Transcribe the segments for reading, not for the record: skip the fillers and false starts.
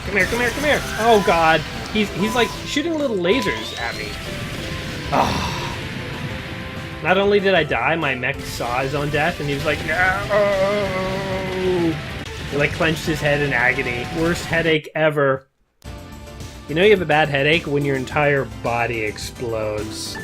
Come here, come here, come here. Oh god, he's like shooting little lasers at me. Oh. Not only did I die, my mech saw his own death, and he was like, no! He like clenched his head in agony. Worst headache ever. You know you have a bad headache when your entire body explodes.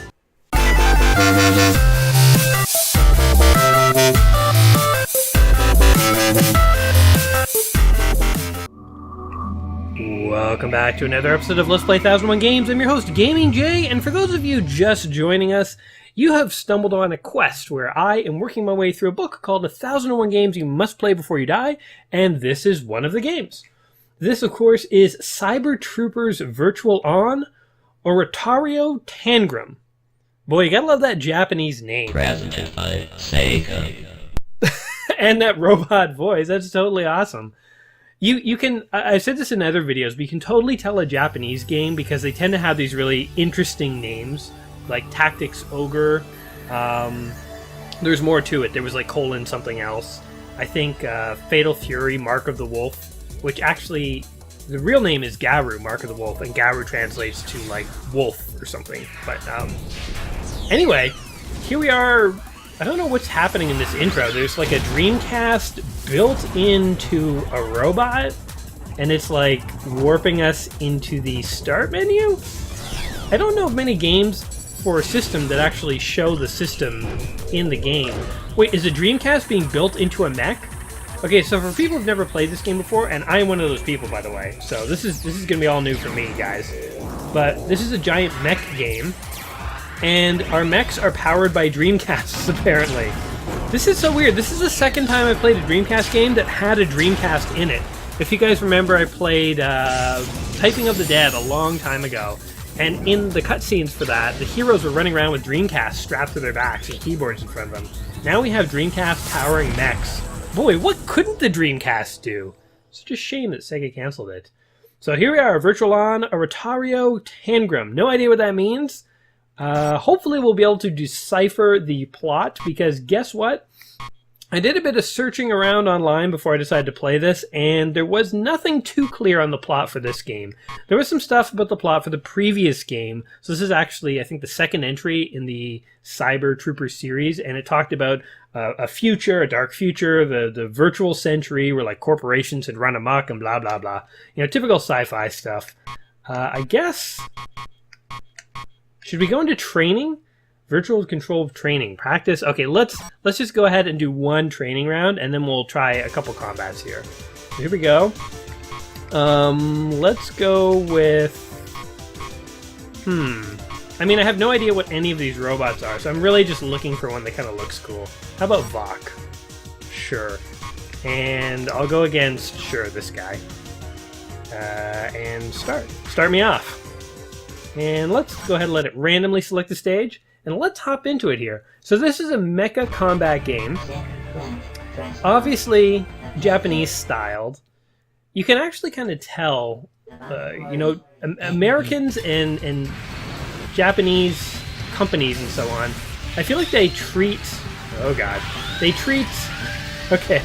Welcome back to another episode of Let's Play 1001 Games. I'm your host, Gaming Jay, and for those of you just joining us, you have stumbled on a quest where I am working my way through a book called 1001 Games You Must Play Before You Die, and this is one of the games. This, of course, is Cyber Troopers Virtual On, Oratorio Tangram. Boy, you gotta love that Japanese name. Presented by Sega. And that robot voice, that's totally awesome. You can, I've said this in other videos, but you can totally tell a Japanese game because they tend to have these really interesting names, like Tactics Ogre. There's more to it. There was like colon something else. I think Fatal Fury, Mark of the Wolf, which actually, the real name is Garu, Mark of the Wolf, and Garu translates to like wolf or something. But anyway, here we are. I don't know what's happening in this intro. There's like a Dreamcast built into a robot, and it's like warping us into the start menu. I don't know of many games for a system that actually show the system in the game. Wait, is a Dreamcast being built into a mech? Okay, so for people who've never played this game before, and I am one of those people, by the way, so this is gonna be all new for me, guys. But this is a giant mech game, and our mechs are powered by Dreamcasts, apparently. This is so weird. This is the second time I played a Dreamcast game that had a Dreamcast in it. If you guys remember, I played Typing of the Dead a long time ago, and in the cutscenes for that, the heroes were running around with Dreamcasts strapped to their backs and keyboards in front of them. Now we have Dreamcast powering mechs. Boy, what couldn't the Dreamcast do? Such a shame that Sega canceled it. So here we are, Virtual On, Oratorio Tangram. No idea what that means. Hopefully we'll be able to decipher the plot, because guess what? I did a bit of searching around online before I decided to play this, and there was nothing too clear on the plot for this game. There was some stuff about the plot for the previous game, so this is actually, I think, the second entry in the Cyber Trooper series, and it talked about a future, a dark future, the virtual century where like corporations had run amok and blah blah blah. You know, typical sci-fi stuff. I guess... Should we go into training? Virtual control training. Practice? Okay, let's just go ahead and do one training round, and then we'll try a couple combats here. Here we go. Let's go with... I mean, I have no idea what any of these robots are, so I'm really just looking for one that kind of looks cool. How about Vok? Sure. And I'll go against, sure, this guy. And start. Start me off. And let's go ahead and let it randomly select the stage, and let's hop into it here. So this is a mecha combat game, obviously Japanese styled. You can actually kind of tell, you know, Americans and Japanese companies and so on, I feel like they treat, oh god, they treat, okay,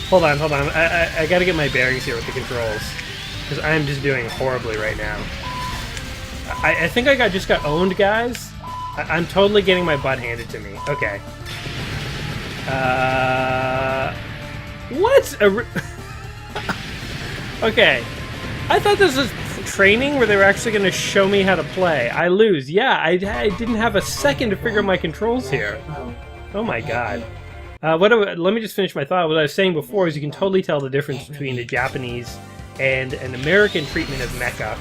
hold on, I gotta get my bearings here with the controls, because I'm just doing horribly right now. I think I just got owned, guys. I'm totally getting my butt handed to me. Okay. What? Okay. I thought this was training where they were actually going to show me how to play. I lose. Yeah, I didn't have a second to figure out my controls here. Oh my god. Let me just finish my thought. What I was saying before is you can totally tell the difference between the Japanese and an American treatment of mecha.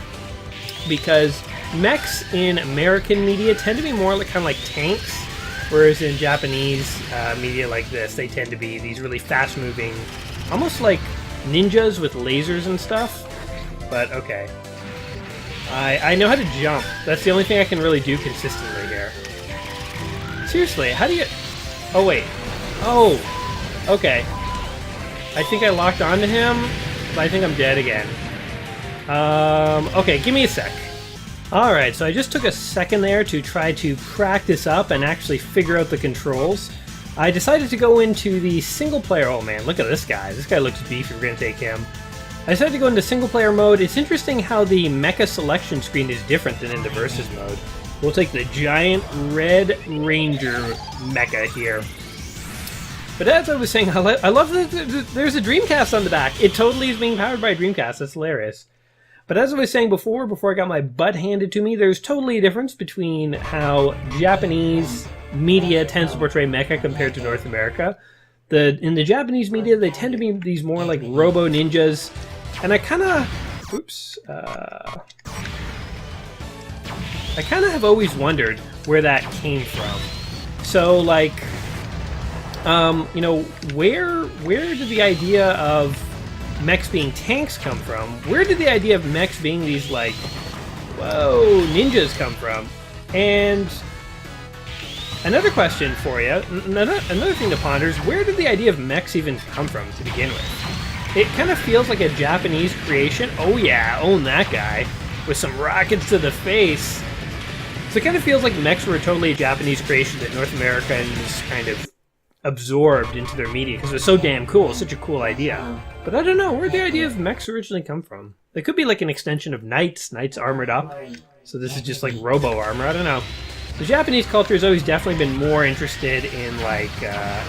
Because mechs in American media tend to be more like kind of like tanks, whereas in Japanese media like this, they tend to be these really fast-moving, almost like ninjas with lasers and stuff. But okay, I know how to jump. That's the only thing I can really do consistently here. Seriously, how do you? Oh wait. Oh, okay. I think I locked onto him, but I think I'm dead again. Okay, give me a sec. Alright, so I just took a second there to try to practice up and actually figure out the controls. I decided to go into the single player. Oh man, look at this guy. This guy looks beefy. We're going to take him. I decided to go into single player mode. It's interesting how the mecha selection screen is different than in the versus mode. We'll take the giant Red Ranger mecha here. But as I was saying, I love that there's a Dreamcast on the back. It totally is being powered by a Dreamcast. That's hilarious. But as I was saying before I got my butt handed to me, there's totally a difference between how Japanese media tends to portray mecha compared to North America. In the Japanese media, they tend to be these more like robo ninjas, and I kind of have always wondered where that came from. So, like, you know, where did the idea of mechs being tanks come from? Where did the idea of mechs being these, like, whoa, ninjas come from? And another question for you, another thing to ponder is, where did the idea of mechs even come from to begin with? It kind of feels like a Japanese creation. Oh yeah, own that guy, with some rockets to the face. So it kind of feels like mechs were totally a Japanese creation that North Americans kind of absorbed into their media because it was so damn cool. Such a cool idea. But I don't know, where'd the idea of mechs originally come from? They could be like an extension of knights armored up. So this is just like robo armor, I don't know. The Japanese culture has always definitely been more interested in like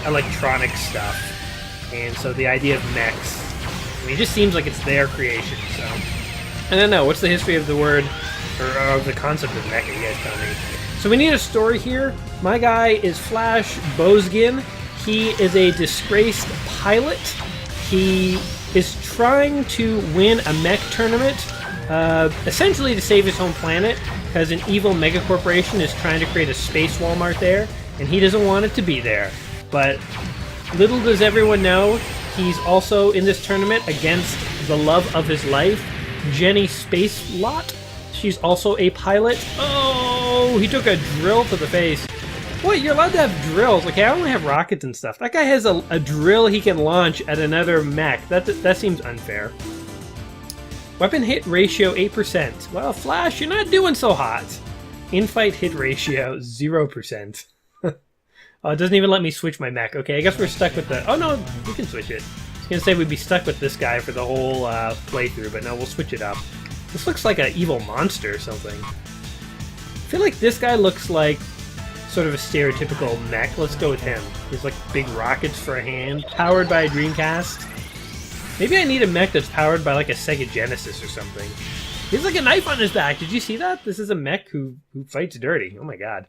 electronic stuff. And so the idea of mechs, I mean, it just seems like it's their creation, so. I don't know, what's the history of the word, or the concept of mecha, you guys tell me. So we need a story here. My guy is Flash Bozgin. He is a disgraced pilot. He is trying to win a mech tournament, essentially to save his home planet, because an evil mega corporation is trying to create a space Walmart there, and he doesn't want it to be there. But little does everyone know, he's also in this tournament against the love of his life, Jenny Spacelot. She's also a pilot. Oh, he took a drill to the face. What, you're allowed to have drills? Okay, I only have rockets and stuff. That guy has a drill he can launch at another mech. That seems unfair. Weapon hit ratio 8%. Well, Flash, you're not doing so hot. In-fight hit ratio 0%. Oh, it doesn't even let me switch my mech. Okay, I guess we're stuck with the... Oh, no, we can switch it. I was going to say we'd be stuck with this guy for the whole playthrough, but no, we'll switch it up. This looks like an evil monster or something. I feel like this guy looks like sort of a stereotypical mech. Let's go with him. He's like big rockets for a hand, powered by a Dreamcast. Maybe I need a mech that's powered by like a Sega Genesis or something. He has like a knife on his back. Did you see that? This is a mech who fights dirty. Oh my god.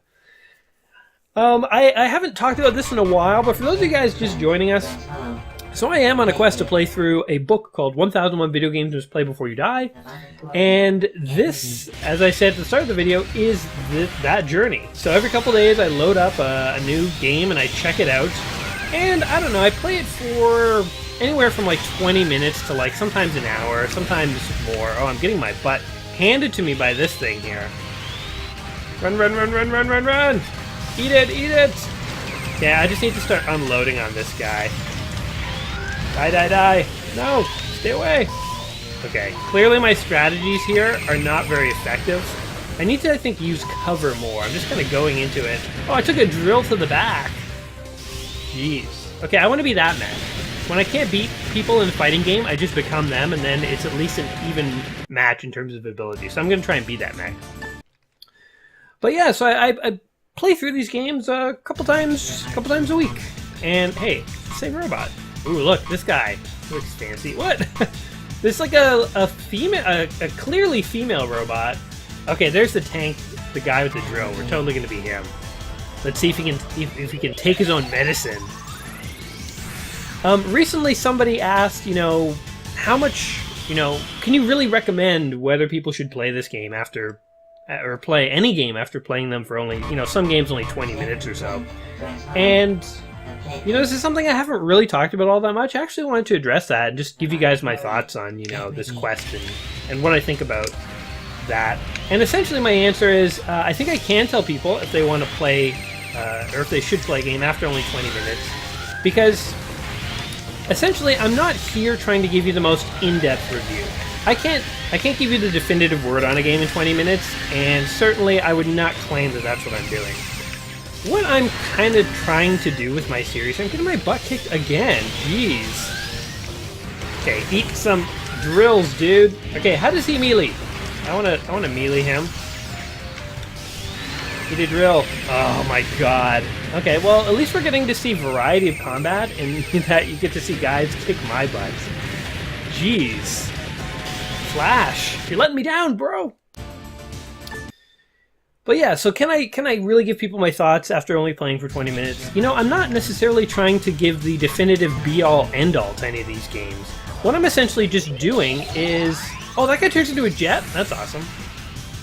I haven't talked about this in a while, but for those of you guys just joining us, so I am on a quest to play through a book called 1001 Video Games Must Play Before You Die, and this, as I said at the start of the video, is that journey. So every couple days I load up a new game and I check it out, and I don't know, I play it for anywhere from like 20 minutes to like sometimes an hour, sometimes more. Oh, I'm getting my butt handed to me by this thing here. Run, run, run, run, run, run, run! Eat it, eat it! Yeah, I just need to start unloading on this guy. Die, die, die! No! Stay away! Okay, clearly my strategies here are not very effective. I need to, I think, use cover more. I'm just kind of going into it. Oh, I took a drill to the back! Jeez. Okay, I want to be that man. When I can't beat people in a fighting game, I just become them, and then it's at least an even match in terms of ability. So I'm going to try and beat that man. But yeah, so I play through these games a couple times a week. And hey, same robot. Ooh, look, this guy looks fancy. What? This is like a female, a clearly female robot. Okay, there's the tank, the guy with the drill. We're totally going to be him. Let's see if he can take his own medicine. Recently somebody asked, you know, how much, you know, can you really recommend whether people should play this game after, or play any game after playing them for only, you know, some games only 20 minutes or so. And, you know, this is something I haven't really talked about all that much. I actually wanted to address that and just give you guys my thoughts on, you know, this quest and what I think about that. And essentially my answer is, I think I can tell people if they want to play, or if they should play a game after only 20 minutes. Because essentially, I'm not here trying to give you the most in-depth review. I can't give you the definitive word on a game in 20 minutes, and certainly I would not claim that that's what I'm doing. What I'm kind of trying to do with my series, I'm getting my butt kicked again. Jeez. Okay, eat some drills, dude. Okay, how does he melee? I wanna melee him. He did drill. Oh my god. Okay, well, at least we're getting to see variety of combat, and that you get to see guys kick my butts. Jeez. Flash, you're letting me down, bro. But yeah, so can I really give people my thoughts after only playing for 20 minutes? You know, I'm not necessarily trying to give the definitive be-all, end-all to any of these games. What I'm essentially just doing is... Oh, that guy turns into a jet? That's awesome.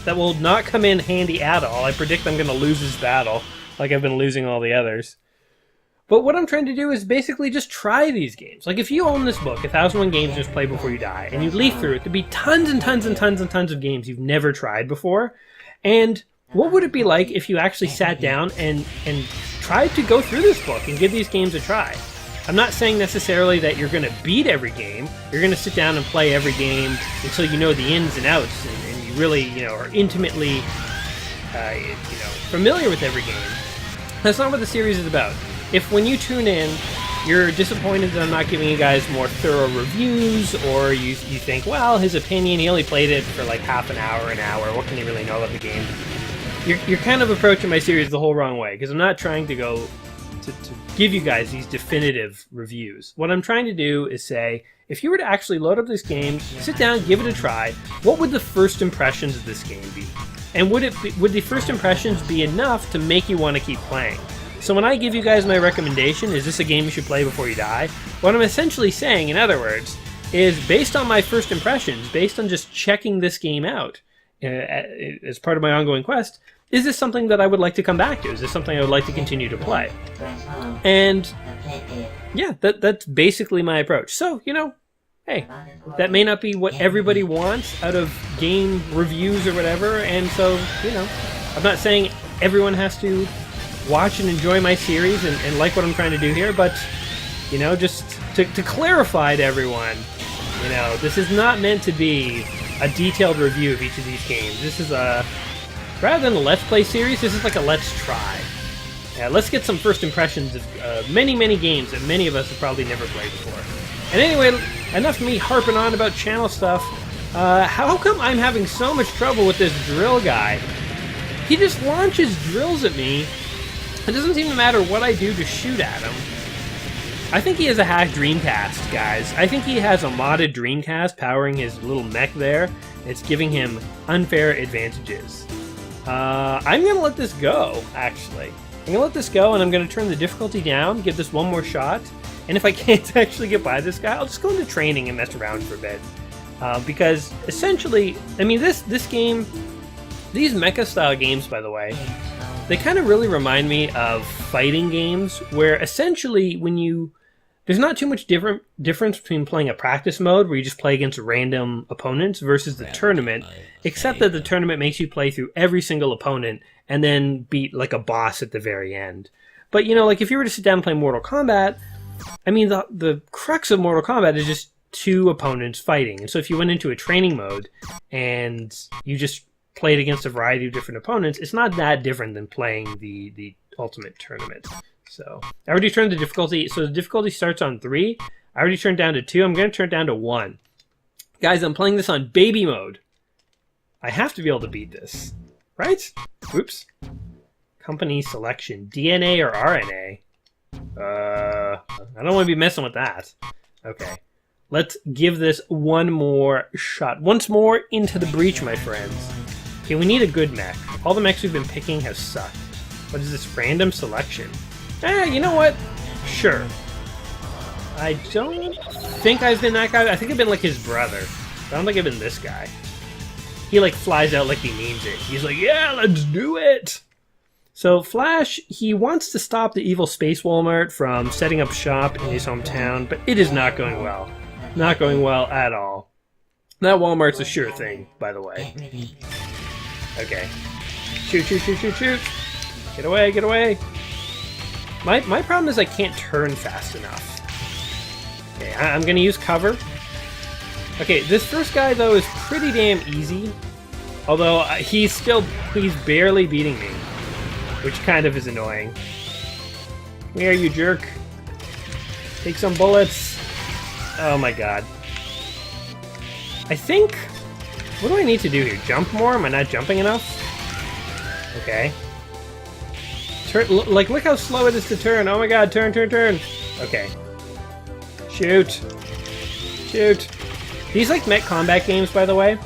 That will not come in handy at all. I predict I'm going to lose this battle, like I've been losing all the others. But what I'm trying to do is basically just try these games. Like, if you own this book, 1001 Games Just Play Before You Die, and you leaf through it, there'd be tons and tons and tons and tons of games you've never tried before. And what would it be like if you actually sat down and tried to go through this book and give these games a try? I'm not saying necessarily that you're going to beat every game. You're going to sit down and play every game until you know the ins and outs, and you really, you know, are intimately, familiar with every game. That's not what the series is about. If when you tune in, you're disappointed that I'm not giving you guys more thorough reviews, or you think, well, his opinion, he only played it for like half an hour, what can he really know about the game? You're kind of approaching my series the whole wrong way, because I'm not trying to go to give you guys these definitive reviews. What I'm trying to do is say, if you were to actually load up this game, sit down, give it a try, what would the first impressions of this game be? And would the first impressions be enough to make you want to keep playing? So when I give you guys my recommendation, is this a game you should play before you die? What I'm essentially saying, in other words, is based on my first impressions, based on just checking this game out as part of my ongoing quest, is this something that I would like to come back to? Is this something I would like to continue to play? And yeah, that's basically my approach. So, you know, hey, that may not be what everybody wants out of game reviews or whatever, and so, you know, I'm not saying everyone has to watch and enjoy my series and like what I'm trying to do here, but, you know, just to clarify to everyone, you know, this is not meant to be a detailed review of each of these games. This is rather than a Let's Play series, this is like a Let's Try. Yeah, let's get some first impressions of many games that many of us have probably never played before. And anyway, enough of me harping on about channel stuff. How come I'm having so much trouble with this drill guy? He just launches drills at me. It doesn't seem to matter what I do to shoot at him. I think he has a hacked Dreamcast, guys. I think he has a modded Dreamcast powering his little mech there. It's giving him unfair advantages. I'm going to let this go, actually. I'm going to let this go, and I'm going to turn the difficulty down, give this one more shot, and if I can't actually get by this guy, I'll just go into training and mess around for a bit. Because, essentially, I mean, this game, these mecha-style games, by the way, they kind of really remind me of fighting games, where essentially, there's not too much difference between playing a practice mode, where you just play against random opponents, versus the tournament, except that the tournament makes you play through every single opponent, and then beat like a boss at the very end. But, you know, like if you were to sit down and play Mortal Kombat, I mean, the crux of Mortal Kombat is just two opponents fighting. And so if you went into a training mode and you just played against a variety of different opponents, it's not that different than playing the Ultimate Tournament. So I already turned the difficulty. So the difficulty starts on 3. I already turned down to 2. I'm going to turn it down to 1. Guys, I'm playing this on baby mode. I have to be able to beat this. Right? Oops. Company selection. DNA or RNA? I don't want to be messing with that. Okay. Let's give this one more shot. Once more into the breach, my friends. Okay, we need a good mech. All the mechs we've been picking have sucked. What is this? Random selection. You know what? Sure. I don't think I've been that guy. I think I've been like his brother. I don't think I've been this guy. He like flies out like he means it. He's like, yeah, let's do it. So Flash, he wants to stop the evil Space Walmart from setting up shop in his hometown, but it is not going well. Not going well at all. That Walmart's a sure thing, by the way. Okay. Shoot, shoot, shoot, shoot, shoot. Get away, get away. My problem is I can't turn fast enough. Okay, I'm going to use cover. Okay, this first guy, though, is pretty damn easy. Although, he's barely beating me. Which kind of is annoying. Come here, you jerk. Take some bullets. Oh my god. I think... What do I need to do here? Jump more? Am I not jumping enough? Okay. Turn, like, look how slow it is to turn. Oh my god, turn, turn, turn. Okay. Shoot. Shoot. These, like, mech combat games, by the way,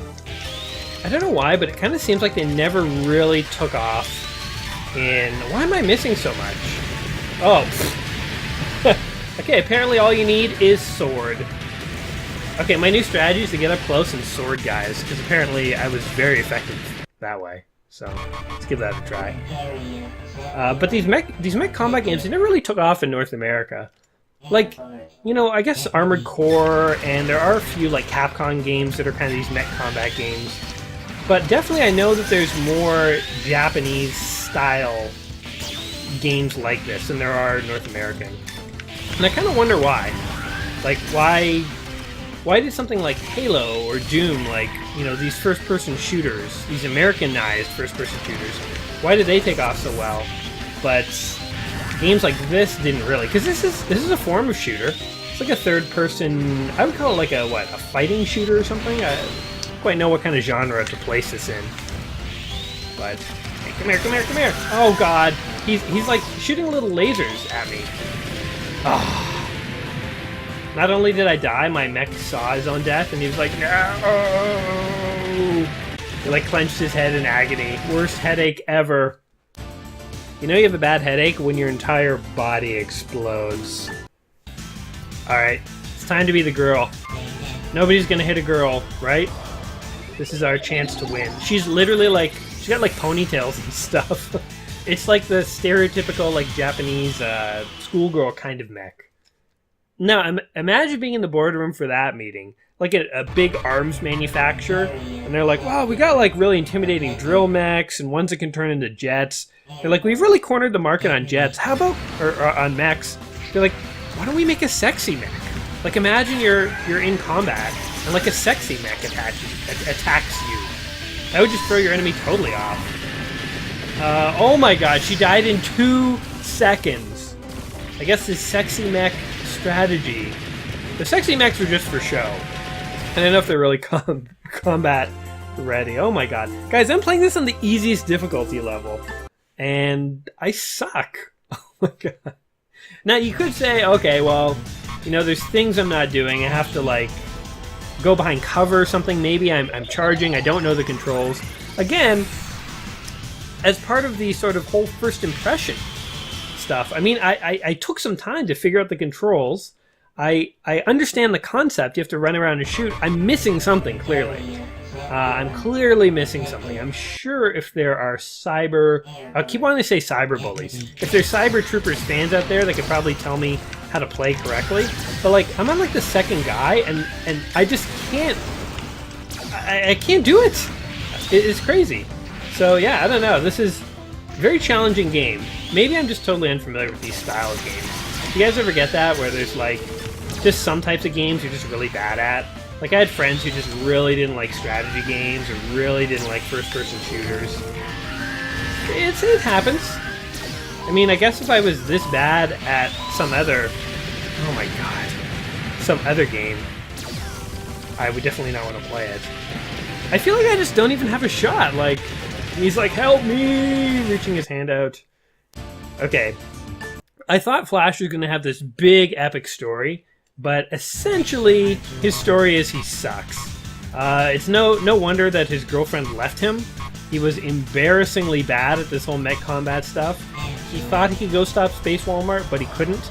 I don't know why, but it kind of seems like they never really took off in... Why am I missing so much? Oh. Okay, apparently all you need is sword. Okay, my new strategy is to get up close and sword guys, because apparently I was very effective that way. So, let's give that a try. But these mech combat games, they never really took off in North America. Like, you know, I guess Armored Core, and there are a few, like, Capcom games that are kind of these mech combat games. But definitely I know that there's more Japanese-style games like this than there are North American. And I kind of wonder why. Like, why did something like Halo or Doom, like, you know, these first-person shooters, these Americanized first-person shooters, why did they take off so well? But games like this didn't really, because this is a form of shooter. It's like a third-person, I would call it like a, what, a fighting shooter or something? I don't quite know what kind of genre to place this in. But, hey, come here, come here, come here! Oh god, he's like shooting little lasers at me. Ah. Not only did I die, my mech saw his own death, and he was like, no! He like clenched his head in agony. Worst headache ever. You know you have a bad headache when your entire body explodes. Alright, it's time to be the girl. Nobody's gonna hit a girl, right? This is our chance to win. She's literally like, she's got like ponytails and stuff. It's like the stereotypical like Japanese schoolgirl kind of mech. Now, imagine being in the boardroom for that meeting, like a big arms manufacturer, and they're like, wow, we got like really intimidating drill mechs and ones that can turn into jets. They're like, we've really cornered the market on jets. How about, or on mechs? They're like, why don't we make a sexy mech? Like, imagine you're in combat, and like a sexy mech attacks you. That would just throw your enemy totally off. Oh my god, she died in 2 seconds. I guess this sexy mech strategy. The sexy mechs were just for show. I don't know if they're really combat ready. Oh my god. Guys, I'm playing this on the easiest difficulty level. And I suck. Oh my god. Now you could say, okay, well, you know, there's things I'm not doing. I have to like go behind cover or something. Maybe I'm charging. I don't know the controls. Again, as part of the sort of whole first impression stuff. I mean, I took some time to figure out the controls. I understand the concept. You have to run around and shoot. I'm missing something, clearly. I'm clearly missing something. I'm sure if there are I keep wanting to say cyber bullies. If there's cyber troopers fans out there, they could probably tell me how to play correctly. But like, I'm on like the second guy, and I just can't. I can't do it. It's crazy. So yeah, I don't know. This is a very challenging game. Maybe I'm just totally unfamiliar with these style of games. Do you guys ever get that, where there's like just some types of games you're just really bad at? Like, I had friends who just really didn't like strategy games or really didn't like first-person shooters. It happens. I mean, I guess if I was this bad at some other... Oh my god. Some other game, I would definitely not want to play it. I feel like I just don't even have a shot. Like, he's like, help me! Reaching his hand out. Okay. I thought Flash was going to have this big, epic story. But essentially, his story is he sucks. It's no wonder that his girlfriend left him. He was embarrassingly bad at this whole mech combat stuff. He thought he could go stop Space Walmart, but he couldn't.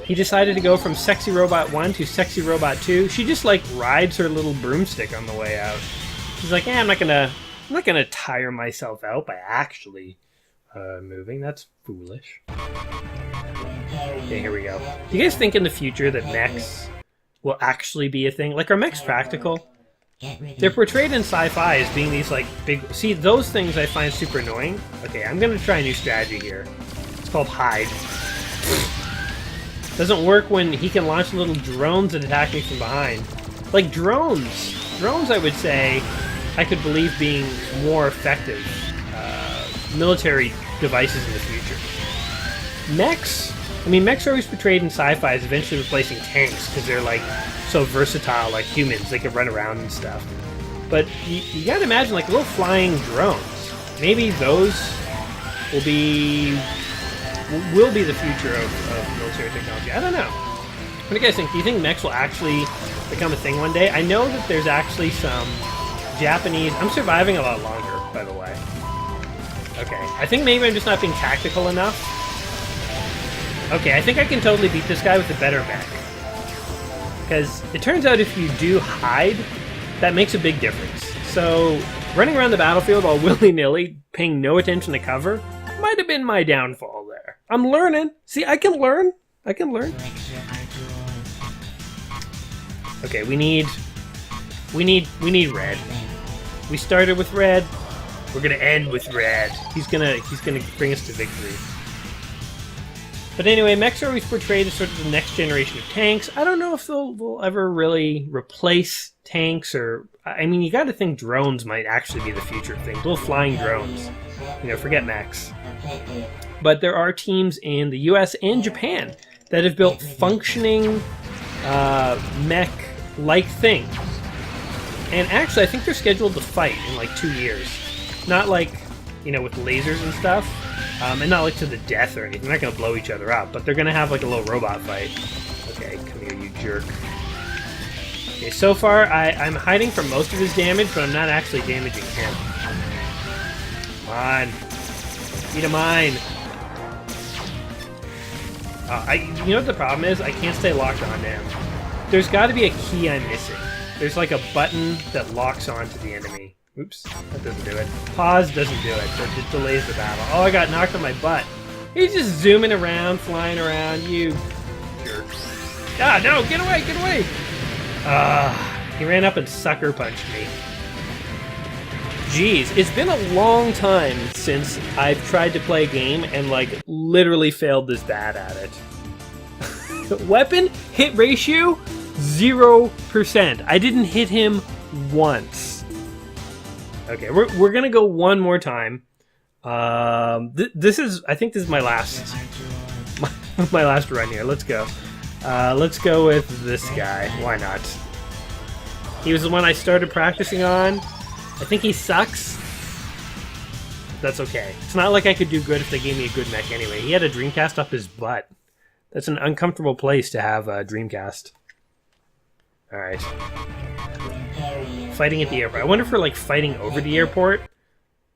He decided to go from Sexy Robot 1 to Sexy Robot 2. She just, like, rides her little broomstick on the way out. She's like, I'm not gonna tire myself out by actually moving. That's foolish. Okay, here we go. Do you guys think in the future that mechs will actually be a thing? Like, are mechs practical? They're portrayed in sci-fi as being these, like, big... See, those things I find super annoying. Okay, I'm gonna try a new strategy here. It's called hide. Doesn't work when he can launch little drones that attack me from behind. Like, drones. Drones, I would say, I could believe being more effective military devices in the future. Mechs... I mean, mechs are always portrayed in sci-fi as eventually replacing tanks, because they're, like, so versatile like humans. They can run around and stuff. But you gotta imagine like little flying drones. Maybe those will be the future of military technology. I don't know. What do you guys think? Do you think mechs will actually become a thing one day? I know that there's actually some Japanese... I'm surviving a lot longer, by the way. Okay, I think maybe I'm just not being tactical enough. Okay, I think I can totally beat this guy with a better mech. Because it turns out if you do hide, that makes a big difference. So, running around the battlefield all willy-nilly, paying no attention to cover, might have been my downfall there. I'm learning. See, I can learn. I can learn. Okay, we need red. We started with red. We're gonna end with red. He's gonna bring us to victory. But anyway, mechs are always portrayed as sort of the next generation of tanks. I don't know if they'll ever really replace tanks, or I mean, you got to think drones might actually be the future of things. Little flying drones. You know, forget mechs. But there are teams in the U.S. and Japan that have built functioning mech-like things. And actually, I think they're scheduled to fight in like 2 years. Not like, you know, with lasers and stuff. And not like to the death or anything. They're not going to blow each other up. But they're going to have like a little robot fight. Okay, come here, you jerk. Okay, so far, I'm hiding from most of his damage, but I'm not actually damaging him. Come on. Eat a mine. You know what the problem is? I can't stay locked on to him. There's got to be a key I'm missing. There's like a button that locks onto the enemy. Oops, that doesn't do it. Pause doesn't do it, so it just delays the battle. Oh, I got knocked on my butt. He's just zooming around, flying around, you jerk. Ah, no, get away, get away! He ran up and sucker punched me. Jeez, it's been a long time since I've tried to play a game and, like, literally failed this bad at it. Weapon hit ratio, 0%. I didn't hit him once. Okay, we're gonna go one more time. I think this is my last my last run here. Let's go. Let's go with this guy. Why not? He was the one I started practicing on. I think he sucks. That's okay. It's not like I could do good if they gave me a good mech anyway. He had a Dreamcast up his butt. That's an uncomfortable place to have a Dreamcast. Alright. Fighting at the airport. I wonder if we're, like, fighting over the airport,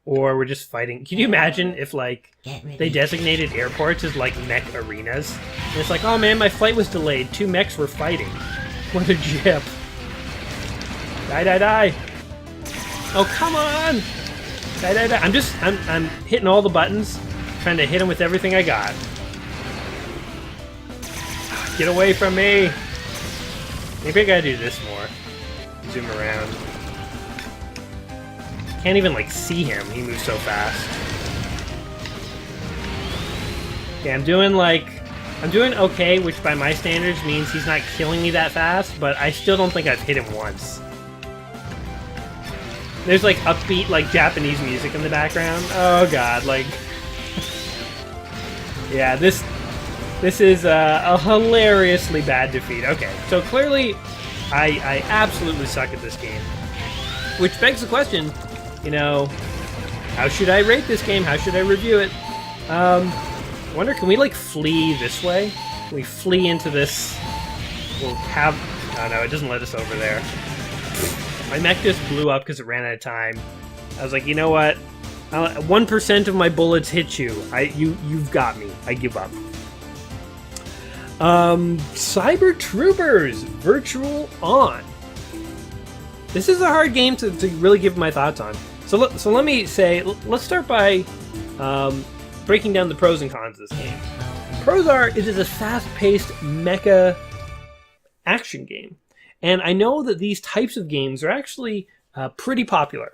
or we're just fighting... Can you imagine if, like, they designated airports as, like, mech arenas? And it's like, oh man, my flight was delayed. 2 mechs were fighting. What a jip. Die, die, die. Oh, come on! Die, die, die. I'm hitting all the buttons, trying to hit him with everything I got. Get away from me! Maybe I gotta do this more. Zoom around. Can't even, like, see him. He moves so fast. Okay, I'm doing okay, which by my standards means he's not killing me that fast, but I still don't think I've hit him once. There's, like, upbeat, like, Japanese music in the background. Oh, God, like... yeah, this is a hilariously bad defeat. Okay, so clearly I absolutely suck at this game. Which begs the question, you know, how should I rate this game? How should I review it? I wonder, can we, like, flee this way? Can we flee into this? We'll have... oh, no, it doesn't let us over there. My mech just blew up because it ran out of time. I was like, you know what? 1% of my bullets hit you. You've got me. I give up. Cyber Troopers Virtual On. This is a hard game to really give my thoughts on. So let me say, let's start by breaking down the pros and cons of this game. Pros are, it is a fast-paced mecha action game. And I know that these types of games are actually pretty popular.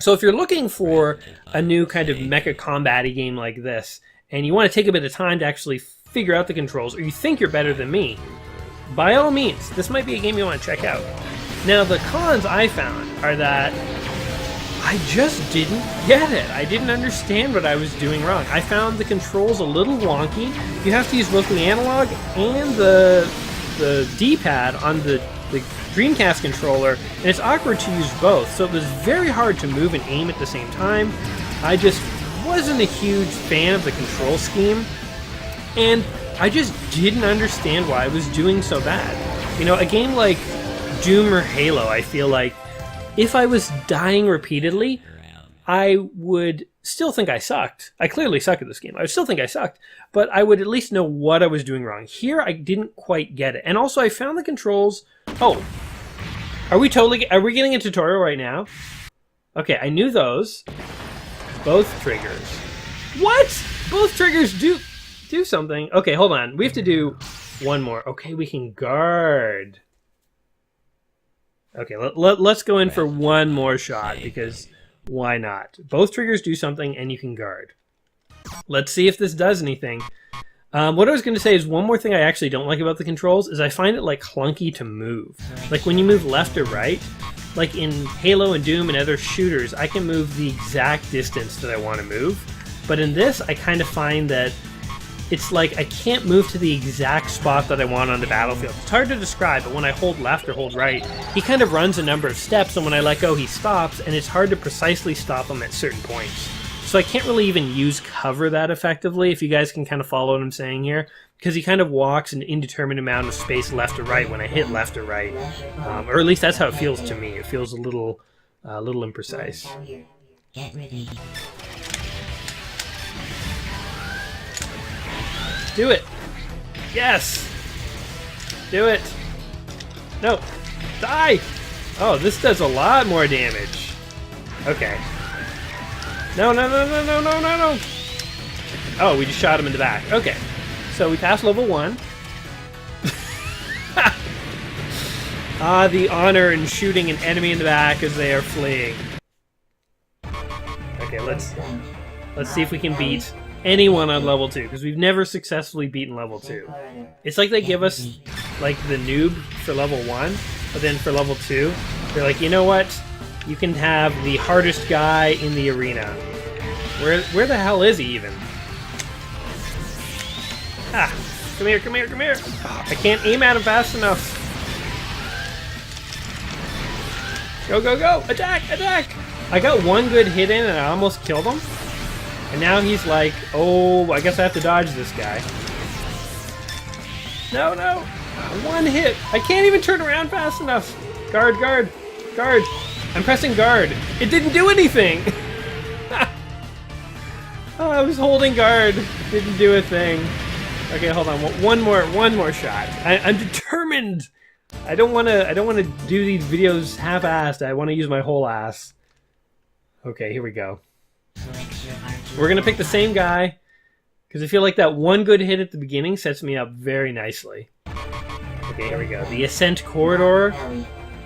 So if you're looking for a new kind of mecha combat-y game like this, and you want to take a bit of time to actually figure out the controls, or you think you're better than me, by all means, this might be a game you want to check out. Now, the cons I found are that I just didn't get it. I didn't understand what I was doing wrong. I found the controls a little wonky. You have to use both the analog and the the D-pad on the Dreamcast controller, and it's awkward to use both, so it was very hard to move and aim at the same time. I just wasn't a huge fan of the control scheme, and I just didn't understand why I was doing so bad. You know, a game like Doom or Halo, I feel like if I was dying repeatedly, I would still think I sucked. I clearly suck at this game. I would still think I sucked, but I would at least know what I was doing wrong. Here, I didn't quite get it. And also, I found the controls... Oh, are we getting a tutorial right now? Okay, I knew those. Both triggers. What? Both triggers do something. Okay, hold on. We have to do one more. Okay, we can guard. Okay, let's go in for one more shot, because why not? Both triggers do something, and you can guard. Let's see if this does anything. What I was going to say is one more thing I actually don't like about the controls is I find it like clunky to move. Like when you move left or right, like in Halo and Doom and other shooters, I can move the exact distance that I want to move. But in this, I kind of find that it's like I can't move to the exact spot that I want on the battlefield. It's hard to describe, but when I hold left or hold right, he kind of runs a number of steps, and when I let go, he stops, and it's hard to precisely stop him at certain points. So I can't really even use cover that effectively, if you guys can kind of follow what I'm saying here, because he kind of walks an indeterminate amount of space left or right when I hit left or right. Or at least that's how it feels to me. It feels a little imprecise. Get ready. Do it! Yes! Do it! No! Die! Oh, this does a lot more damage. Okay. No, no, no, no, no, no, no, no! Oh, we just shot him in the back. Okay. So we passed level 1. Ah, the honor in shooting an enemy in the back as they are fleeing. Okay, let's see if we can beat anyone on level 2, because we've never successfully beaten level 2. It's like they give us like the noob for level 1, but then for level 2, they're like, you know what? You can have the hardest guy in the arena. Where the hell is he even? Ah, come here, come here, come here. Oh, I can't aim at him fast enough. Go, go, go! Attack, attack! I got one good hit in and I almost killed him. And now he's like, oh, I guess I have to dodge this guy. No, no. One hit. I can't even turn around fast enough. Guard, guard, guard. I'm pressing guard. It didn't do anything. Oh, I was holding guard. Didn't do a thing. Okay, hold on. One more shot. I'm determined. I don't want to do these videos half-assed. I want to use my whole ass. Okay, here we go. We're gonna pick the same guy because I feel like that one good hit at the beginning sets me up very nicely. Okay, here we go. The ASCENT Corridor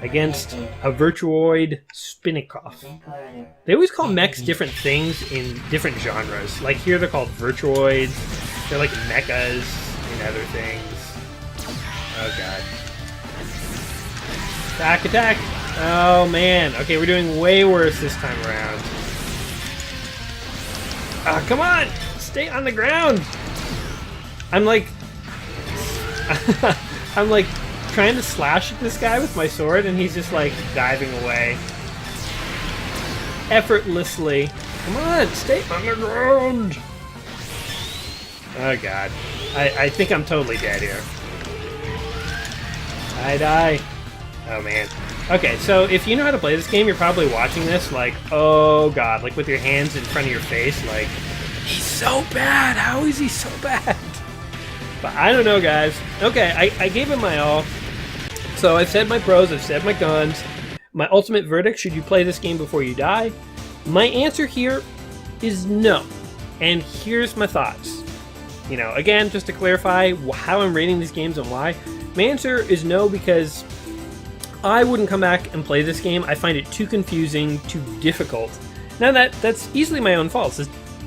against a Virtuoid Spinnikov. They always call mechs different things in different genres. Like here they're called Virtuoids, they're like mechas and other things. Oh god. Attack, attack! Oh man, okay, we're doing way worse this time around. Ah, come on! Stay on the ground! I'm like... I'm like trying to slash at this guy with my sword and he's just like diving away. Effortlessly. Come on, stay on the ground! Oh god. I think I'm totally dead here. I die. Oh man. Okay, so if you know how to play this game, you're probably watching this like, oh god, like with your hands in front of your face, like, he's so bad! How is he so bad? But I don't know, guys. Okay, I gave him my all. So I've said my pros, I've said my cons. My ultimate verdict, should you play this game before you die? My answer here is no. And here's my thoughts. You know, again, just to clarify how I'm rating these games and why. My answer is no because I wouldn't come back and play this game. I find it too confusing, too difficult. Now that's easily my own fault.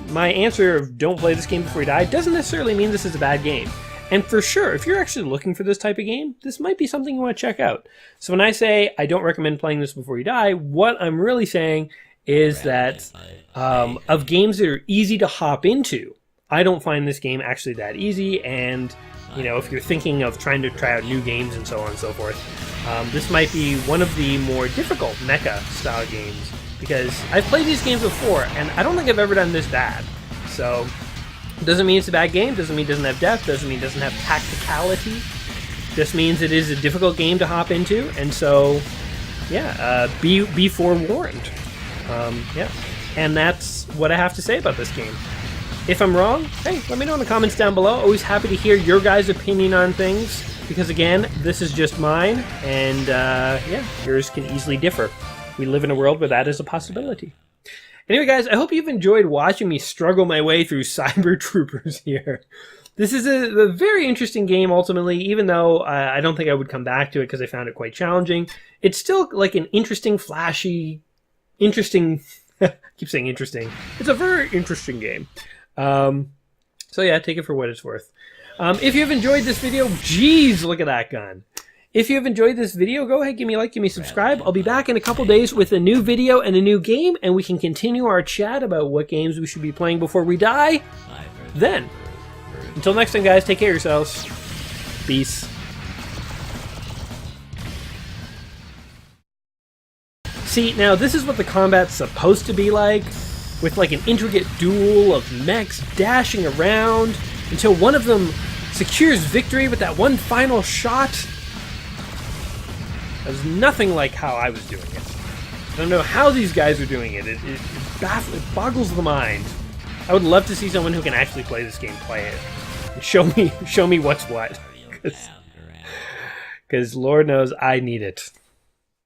My answer of don't play this game before you die doesn't necessarily mean this is a bad game. And for sure, if you're actually looking for this type of game, this might be something you want to check out. So when I say I don't recommend playing this before you die, what I'm really saying is that of games that are easy to hop into, I don't find this game actually that easy, and you know, if you're thinking of trying to try out new games and so on and so forth, this might be one of the more difficult mecha style games, because I've played these games before and I don't think I've ever done this bad. So doesn't mean it's a bad game, doesn't mean it doesn't have depth, doesn't mean it doesn't have tacticality. Just means it is a difficult game to hop into, and so yeah, be forewarned. Yeah, and that's what I have to say about this game. If I'm wrong, hey, let me know in the comments down below. Always happy to hear your guys' opinion on things, because again, this is just mine, and yeah, yours can easily differ. We live in a world where that is a possibility. Anyway, guys, I hope you've enjoyed watching me struggle my way through Cyber Troopers here. This is a very interesting game, ultimately, even though I don't think I would come back to it because I found it quite challenging. It's still like an interesting, flashy, interesting... I keep saying interesting. It's a very interesting game. So yeah, take it for what it's worth. If you've enjoyed this video, geez, look at that gun. If you have enjoyed this video, go ahead, give me a like, give me a subscribe. I'll be back in a couple days with a new video and a new game, and we can continue our chat about what games we should be playing before we die then. Until next time, guys, take care of yourselves. Peace. See, now this is what the combat's supposed to be like, with like an intricate duel of mechs dashing around until one of them secures victory with that one final shot. That was nothing like how I was doing it. I don't know how these guys are doing it. It boggles the mind. I would love to see someone who can actually play this game play it. Show me what's what. Because Lord knows I need it.